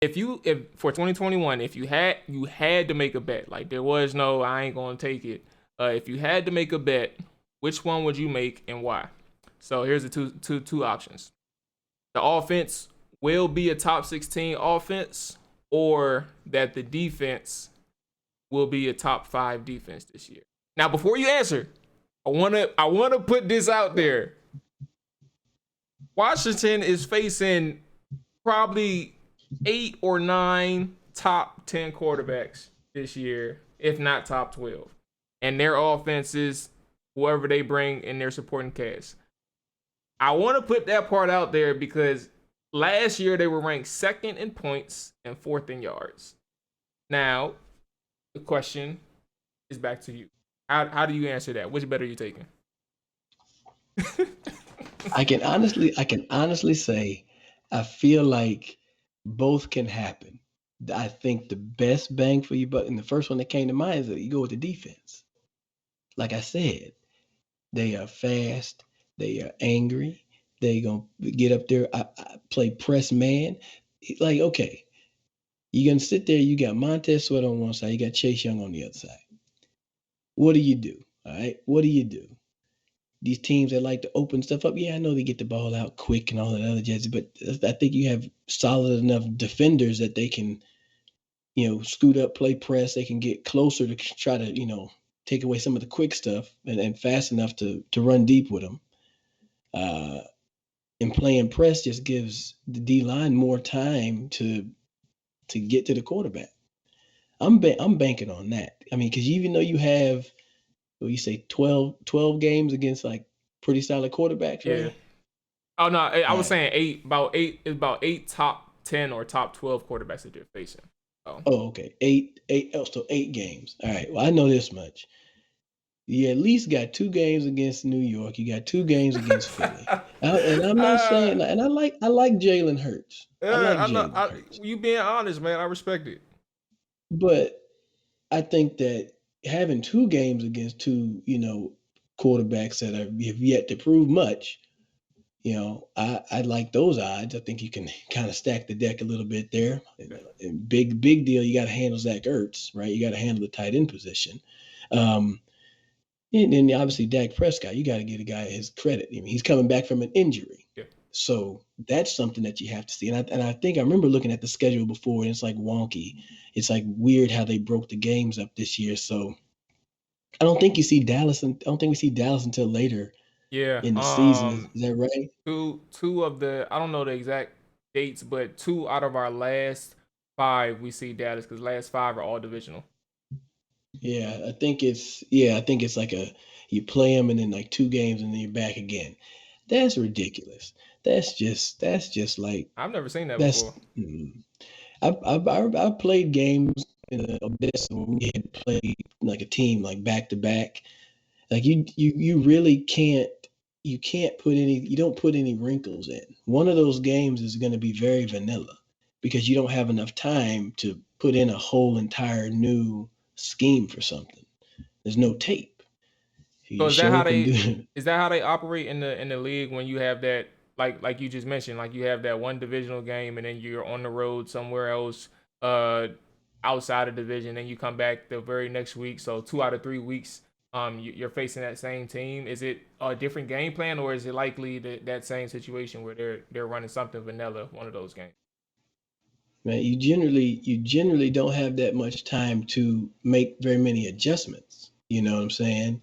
if for 2021, if you had to make a bet, like there was no I ain't gonna take it. If you had to make a bet, which one would you make and why? So here's the two options. The offense will be a top 16 offense, or that the defense will be a top 5 defense this year. Now, before you answer, I wanna put this out there. Washington is facing probably 8 or 9 top 10 quarterbacks this year, if not top 12. And their offense is whoever they bring in their supporting cast. I want to put that part out there because last year they were ranked second in points and fourth in yards. Now, the question is back to you. How do you answer that? Which bet are you taking? I can honestly say I feel like both can happen. I think the best bang for you, but in the first one that came to mind is that you go with the defense. Like I said, they are fast, they are angry, they gonna get up there, play press man. Like, okay, you're gonna sit there, you got Montez Sweat on one side, you got Chase Young on the other side. What do you do? All right, what do you do? These teams that like to open stuff up, yeah, I know they get the ball out quick and all that other jazz, but I think you have solid enough defenders that they can, scoot up, play press. They can get closer to try to, take away some of the quick stuff and fast enough to run deep with them. Uh, and playing press just gives the D line more time to get to the quarterback. I'm banking on that. I mean, because even though you have, what you say, 12 games against like pretty solid quarterbacks, Yeah. right? Oh no, I All was right. saying eight. About eight is about 8 top 10 or top 12 quarterbacks that you're facing. Oh, Oh, okay. Eight. Oh, so 8 games. All right. Well, I know this much. You at least got 2 games against New York. You got 2 games against Philly. And I'm not saying, and I like Jalen Hurts. I like I know. Jalen Hurts. You being honest, man. I respect it. But I think that having 2 games against two, quarterbacks that have yet to prove much, I like those odds. I think you can kind of stack the deck a little bit there. And big deal. You got to handle Zach Ertz, right? You got to handle the tight end position. Um, and then obviously Dak Prescott, you got to give the guy his credit. I mean, he's coming back from an injury. Yeah. So that's something that you have to see. And I think I remember looking at the schedule before, and it's like wonky. It's like weird how they broke the games up this year. So I don't think you see Dallas, and I don't think we see Dallas until later Yeah. in the season. Is that right? Two of the I don't know the exact dates, but 2 out of our last 5 we see Dallas because last 5 are all divisional. I think it's like you play them and then like 2 games and then you're back again. That's ridiculous. That's just like I've never seen that that's. before. mm. I've played games in the abyss when we had played like a team like back to back. Like you really can't put any you don't put any wrinkles in. One of those games is going to be very vanilla because you don't have enough time to put in a whole entire new scheme for something. There's no tape. So You show up and do. is that how they operate in the league when you have that like you just mentioned, like you have that one divisional game and then you're on the road somewhere else uh outside of division and you come back the very next week. So 2 out of 3 weeks you're facing that same team. Is it a different game plan or is it likely that same situation where they're running something vanilla one of those games? Man, you generally don't have that much time to make very many adjustments. You know what I'm saying?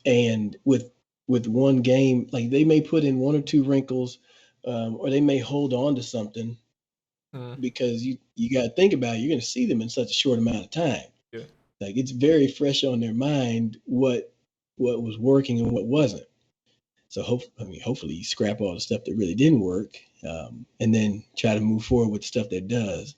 And with one game, like they may put in 1 or 2 wrinkles, or they may hold on to something Mm, because you got to think about it, you're going to see them in such a short amount of time. yeah. Like it's very fresh on their mind what was working and what wasn't. So hopefully you scrap all the stuff that really didn't work, and then try to move forward with the stuff that does.